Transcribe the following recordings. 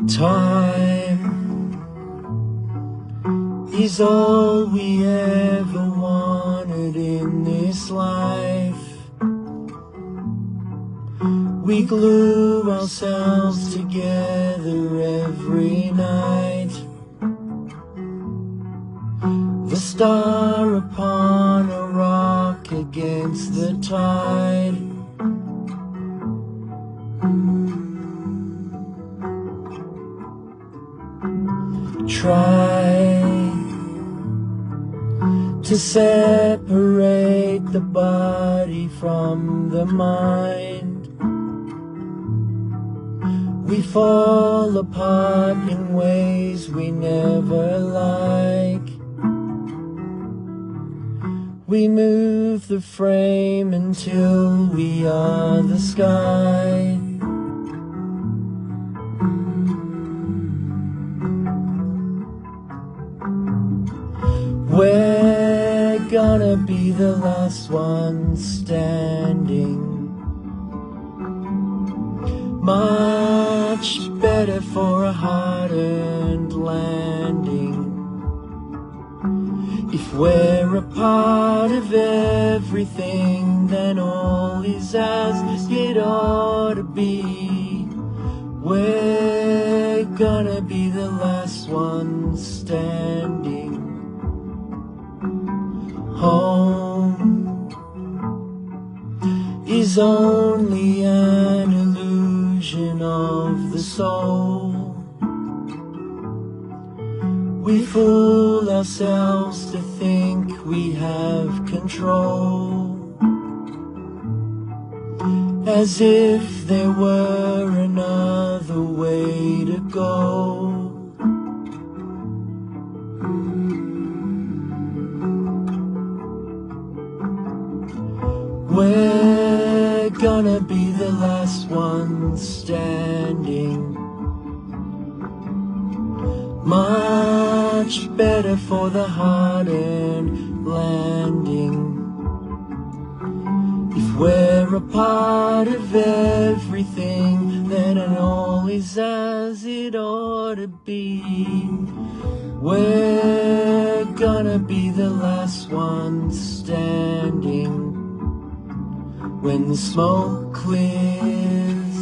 Time is all we ever wanted in this life. We glue ourselves together every night. The star upon a rock against the tide. Try to separate the body from the mind. We fall apart in ways we never like. We move the frame until we are the sky. We're gonna be the last ones standing. Much better for a hard-earned landing. If we're a part of everything, then all is as it ought to be. We're gonna be the last ones standing. Home is only an illusion of the soul. We fool ourselves to think we have control, as if there were another way to go. We're gonna be the last ones standing. Much better for the hard-earned landing. If we're a part of everything, then it all is as it ought to be. We're gonna be the last ones standing. When the smoke clears,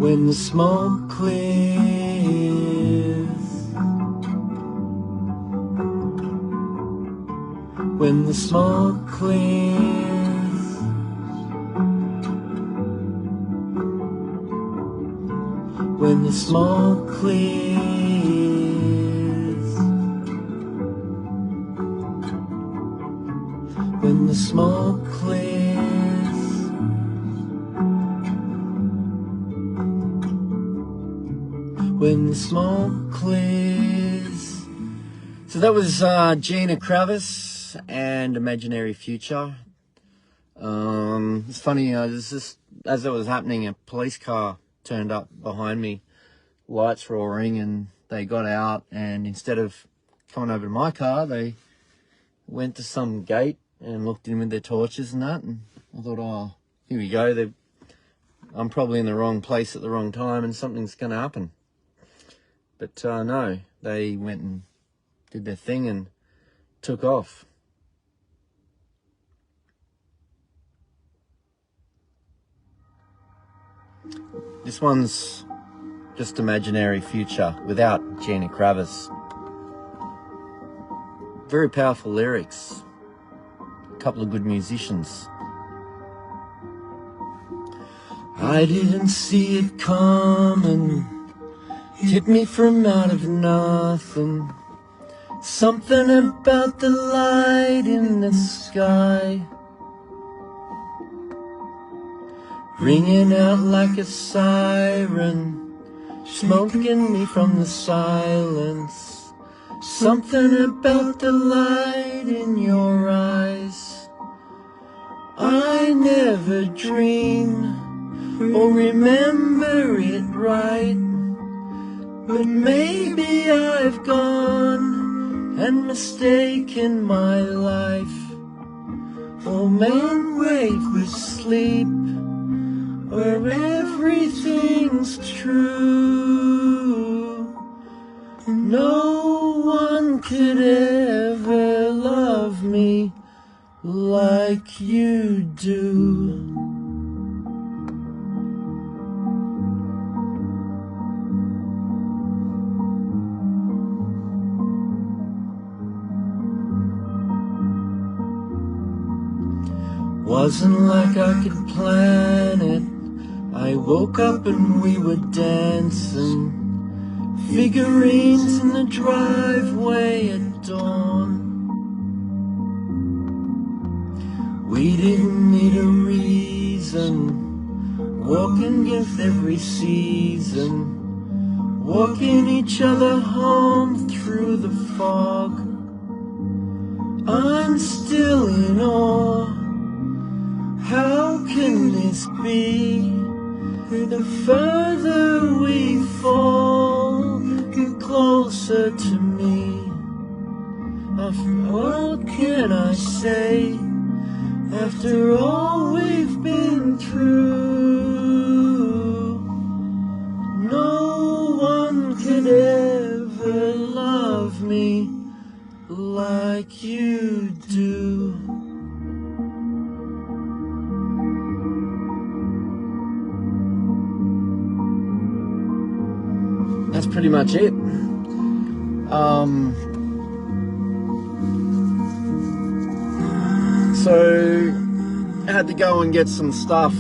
when the smoke clears, when the smoke clears, when the smoke clears. When the smoke clears, when the smoke clears. So that was Kina, Gravis and Imaginary Future. It's funny, just as it was happening, a police car turned up behind me, lights roaring, and they got out, and instead of coming over to my car, they went to some gate and looked in with their torches and that, and I thought, oh, here we go, I'm probably in the wrong place at the wrong time and something's going to happen. But no, they went and did their thing and took off. This one's just Imaginary Future without Kina, Gravis. Very powerful lyrics. Couple of good musicians. I didn't see it coming, hit me from out of nothing. Something about the light in the sky, ringing out like a siren, smoking me from the silence. Something about the light in your eyes. I never dream or remember it right, but maybe I've gone and mistaken my life. Or men wake with sleep, where everything's true. No one could ever love me like you do. Wasn't like I could plan it. I woke up and we were dancing, figurines in the driveway at dawn. We didn't need a reason, walking against every season, walking each other home through the fog. I'm still in awe. How can this be? The further we fall, get closer to me. What can I say? After all we've been through, no one could ever love me like you do. That's pretty much it. So I had to go and get some stuff.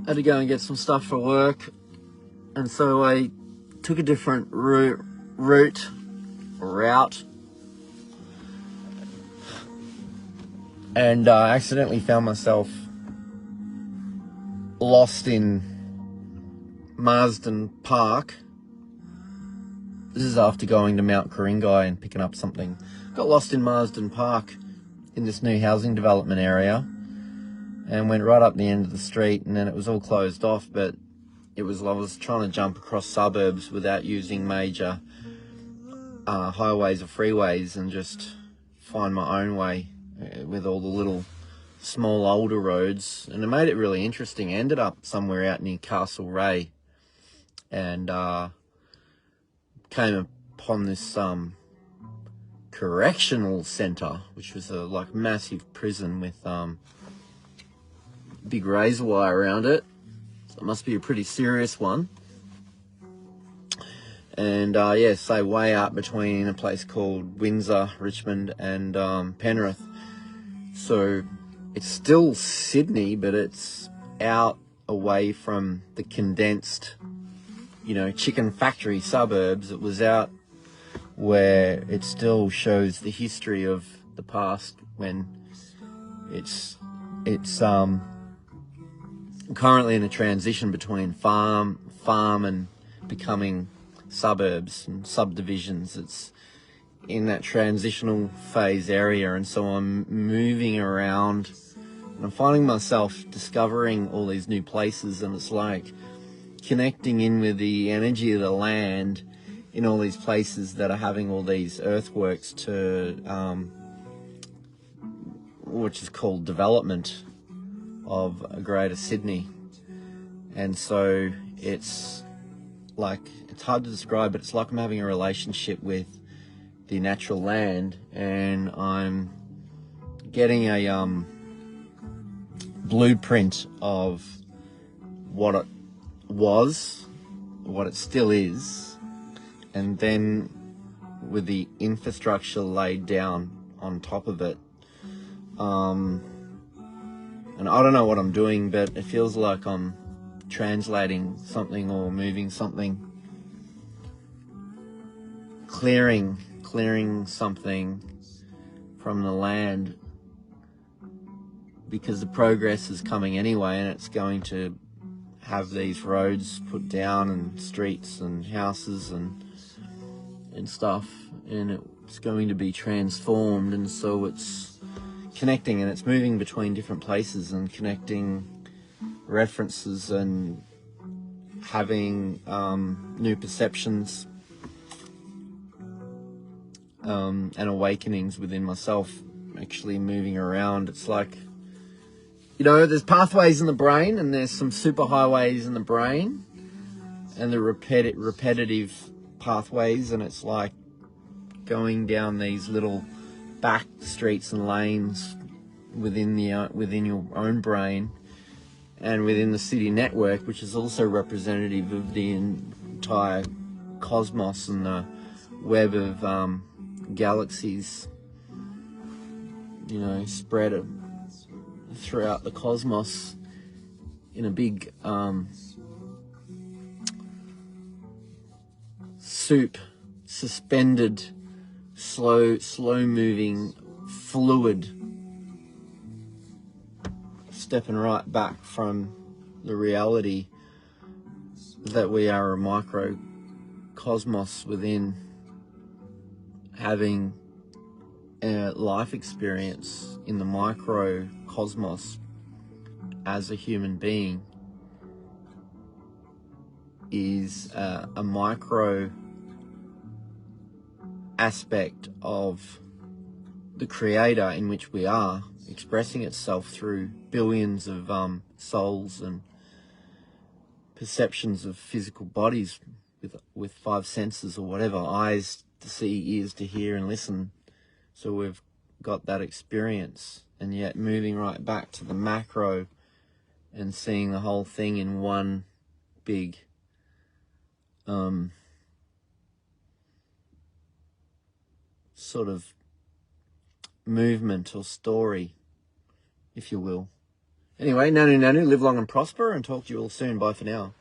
Had to go and get some stuff for work, and so I took a different route, and I accidentally found myself lost in Marsden Park. This is after going to Mount Ku-ring-gai and picking up something. Got lost in Marsden Park in this new housing development area and went right up the end of the street, and then it was all closed off, but I was trying to jump across suburbs without using major highways or freeways and just find my own way with all the little small older roads, and it made it really interesting. I ended up somewhere out near Castlereagh and came upon this correctional centre, which was a like massive prison with big razor wire around it. So it must be a pretty serious one. And yeah, so way out between a place called Windsor, Richmond and Penrith. So it's still Sydney, but it's out away from the condensed, chicken factory suburbs. It was out where it still shows the history of the past, when it's currently in a transition between farm and becoming suburbs and subdivisions. It's in that transitional phase area, and so I'm moving around and I'm finding myself discovering all these new places, and it's like connecting in with the energy of the land in all these places that are having all these earthworks to which is called development of a Greater Sydney. And so it's hard to describe, but it's like I'm having a relationship with the natural land, and I'm getting a blueprint of what it was, what it still is, and then with the infrastructure laid down on top of it. And I don't know what I'm doing, but it feels like I'm translating something or moving something, clearing something from the land, because the progress is coming anyway, and it's going to have these roads put down and streets and houses and stuff, and it's going to be transformed. And so it's connecting, and it's moving between different places and connecting references and having new perceptions and awakenings within myself actually moving around. It's like, you know, there's pathways in the brain, and there's some superhighways in the brain, and the repetitive pathways, and it's like going down these little back streets and lanes within your own brain, and within the city network, which is also representative of the entire cosmos and the web of galaxies, you know, spread throughout the cosmos in a big soup, suspended, slow moving fluid, stepping right back from the reality that we are a microcosmos within, having a life experience in the microcosmos as a human being is a micro aspect of the creator in which we are, expressing itself through billions of souls and perceptions of physical bodies with five senses or whatever, eyes to see, ears to hear and listen. So we've got that experience, and yet moving right back to the macro and seeing the whole thing in one big sort of movement or story, if you will. Anyway, nanu, live long and prosper, and talk to you all soon. Bye for now.